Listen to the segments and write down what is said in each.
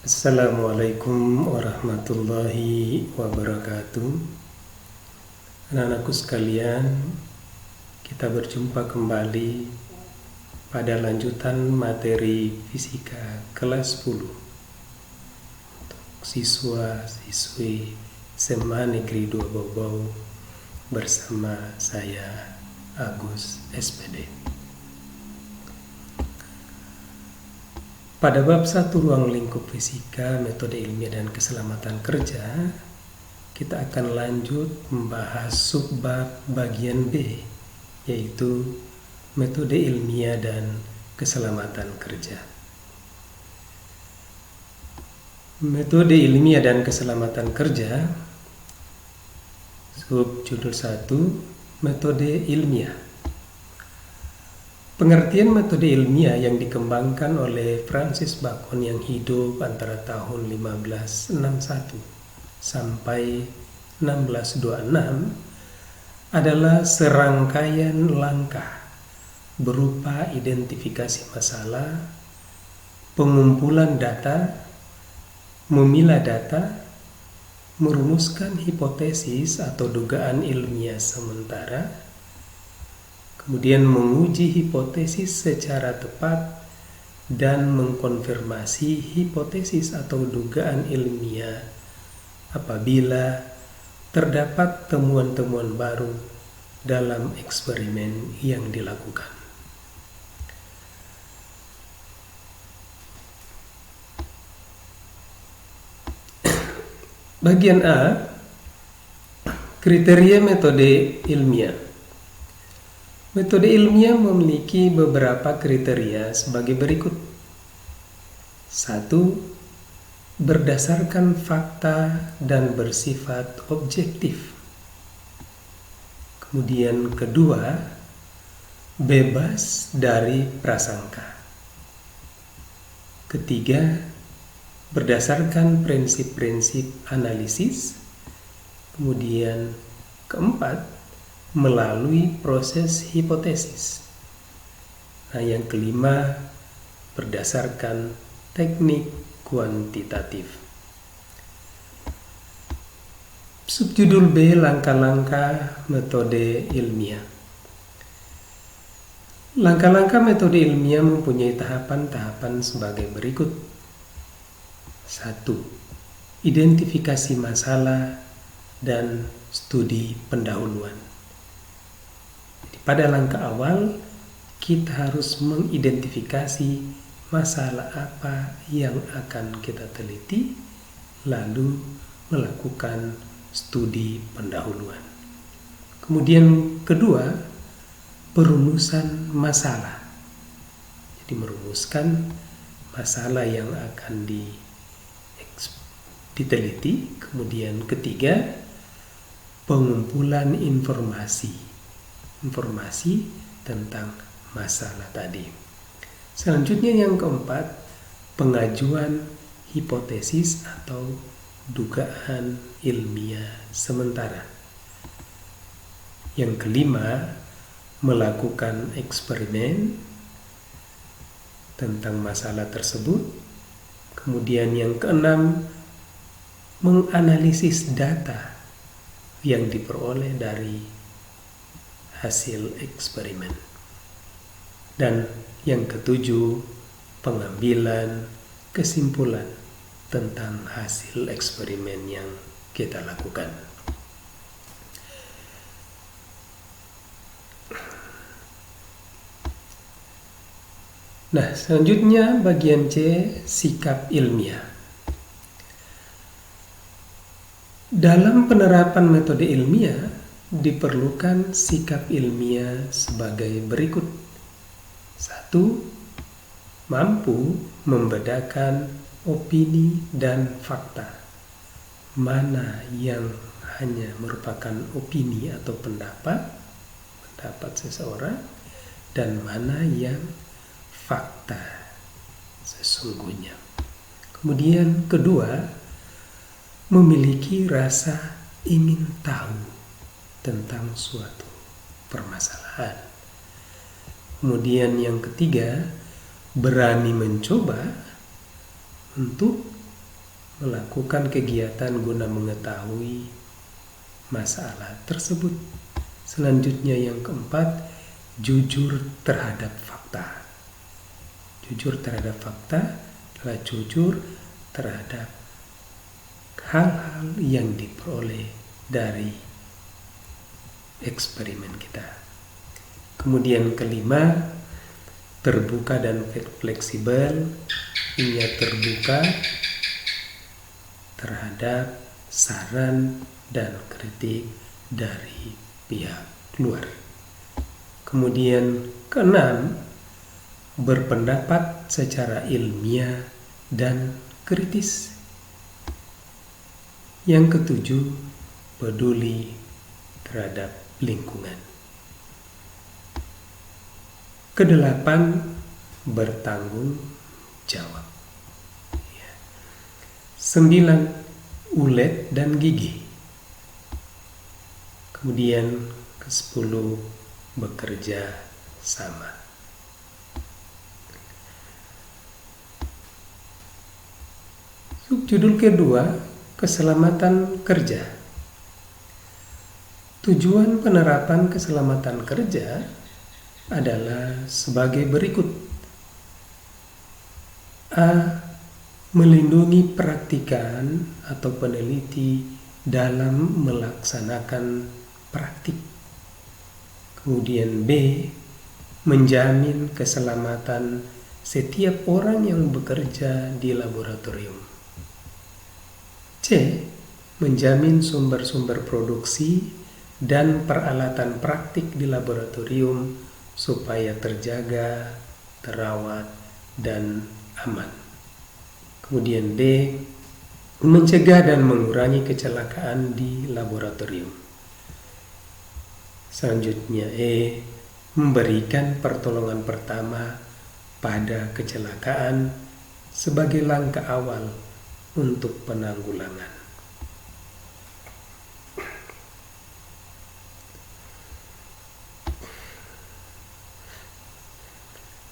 Assalamualaikum warahmatullahi wabarakatuh. Anak-anakku sekalian, kita berjumpa kembali pada lanjutan materi fisika kelas 10 untuk siswa-siswi SMA Negeri 2 Bau-Bau bersama saya Agus SPD. Pada bab 1 ruang lingkup fisika, metode ilmiah dan keselamatan kerja, kita akan lanjut membahas subbab bagian B, yaitu metode ilmiah dan keselamatan kerja. Metode ilmiah dan keselamatan kerja, subjudul 1, metode ilmiah. Pengertian metode ilmiah yang dikembangkan oleh Francis Bacon yang hidup antara tahun 1561 sampai 1626 adalah serangkaian langkah berupa identifikasi masalah, pengumpulan data, memilah data, merumuskan hipotesis atau dugaan ilmiah sementara, kemudian menguji hipotesis secara tepat dan mengkonfirmasi hipotesis atau dugaan ilmiah apabila terdapat temuan-temuan baru dalam eksperimen yang dilakukan. Bagian A, kriteria metode ilmiah. Metode ilmiah memiliki beberapa kriteria sebagai berikut. 1. Berdasarkan fakta dan bersifat objektif. Kemudian kedua, bebas dari prasangka. Ketiga, berdasarkan prinsip-prinsip analisis. Kemudian keempat, melalui proses hipotesis. Nah, yang kelima, berdasarkan teknik kuantitatif. Subjudul B, langkah-langkah metode ilmiah. Langkah-langkah metode ilmiah mempunyai tahapan-tahapan sebagai berikut. 1. Identifikasi masalah dan studi pendahuluan. Pada langkah awal, kita harus mengidentifikasi masalah apa yang akan kita teliti, lalu melakukan studi pendahuluan. Kemudian kedua, perumusan masalah. Jadi merumuskan masalah yang akan diteliti. Kemudian ketiga, pengumpulan informasi tentang masalah tadi. Selanjutnya yang keempat, pengajuan hipotesis atau dugaan ilmiah sementara. Yang kelima, melakukan eksperimen tentang masalah tersebut. Kemudian yang keenam, menganalisis data yang diperoleh dari hasil eksperimen. Dan yang ketujuh, pengambilan kesimpulan tentang hasil eksperimen yang kita lakukan. Nah, selanjutnya bagian C, sikap ilmiah. Dalam penerapan metode ilmiah, diperlukan sikap ilmiah sebagai berikut. 1. Mampu membedakan opini dan fakta. Mana yang hanya merupakan opini atau pendapat seseorang, dan mana yang fakta sesungguhnya. Kemudian kedua, memiliki rasa ingin tahu tentang suatu permasalahan. Kemudian yang ketiga, berani mencoba untuk melakukan kegiatan guna mengetahui masalah tersebut. Selanjutnya yang keempat, jujur terhadap fakta. Jujur terhadap fakta adalah jujur terhadap hal-hal yang diperoleh dari eksperimen kita. Kemudian kelima, terbuka dan fleksibel. Ia terbuka terhadap saran dan kritik dari pihak luar. Kemudian keenam, berpendapat secara ilmiah dan kritis. Yang ketujuh, peduli terhadap lingkungan. Kedelapan, bertanggung jawab. 9, ulet dan gigih. Kemudian ke-10, bekerja sama. Subjudul kedua, keselamatan kerja. Tujuan penerapan keselamatan kerja adalah sebagai berikut. A. Melindungi praktikan atau peneliti dalam melaksanakan praktik. Kemudian B. Menjamin keselamatan setiap orang yang bekerja di laboratorium. C. Menjamin sumber-sumber produksi dan peralatan praktik di laboratorium supaya terjaga, terawat, dan aman. Kemudian D. Mencegah dan mengurangi kecelakaan di laboratorium. Selanjutnya E. Memberikan pertolongan pertama pada kecelakaan sebagai langkah awal untuk penanggulangan.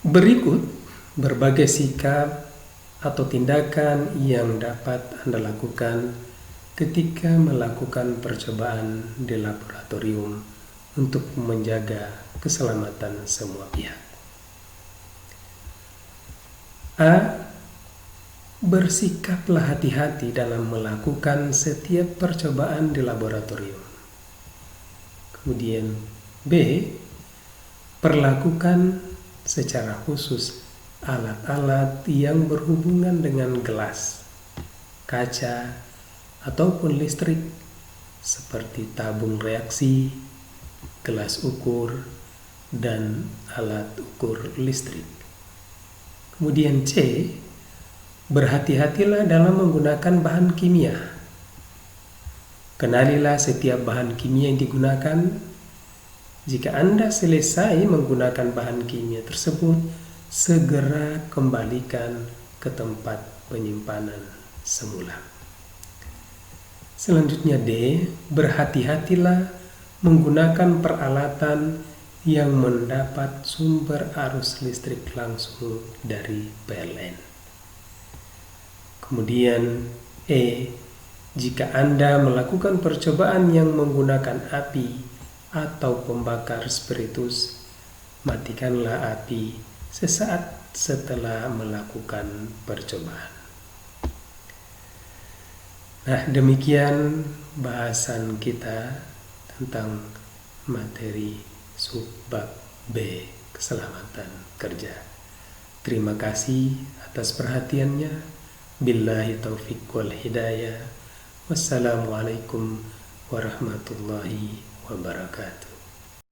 Berikut berbagai sikap atau tindakan yang dapat Anda lakukan ketika melakukan percobaan di laboratorium untuk menjaga keselamatan semua pihak. A. Bersikaplah hati-hati dalam melakukan setiap percobaan di laboratorium. Kemudian B. Perlakukan secara khusus alat-alat yang berhubungan dengan gelas, kaca, ataupun listrik seperti tabung reaksi, gelas ukur, dan alat ukur listrik. Kemudian C. Berhati-hatilah dalam menggunakan bahan kimia. Kenalilah setiap bahan kimia yang digunakan. Jika Anda selesai menggunakan bahan kimia tersebut, segera kembalikan ke tempat penyimpanan semula. Selanjutnya D. Berhati-hatilah menggunakan peralatan yang mendapat sumber arus listrik langsung dari PLN. Kemudian E. Jika Anda melakukan percobaan yang menggunakan api atau pembakar spiritus, matikanlah api sesaat setelah melakukan percobaan. Nah, demikian bahasan kita tentang materi subbab B, keselamatan kerja. Terima kasih atas perhatiannya. Billahi taufiq wal hidayah. Wassalamualaikum warahmatullahi wabarakatuh.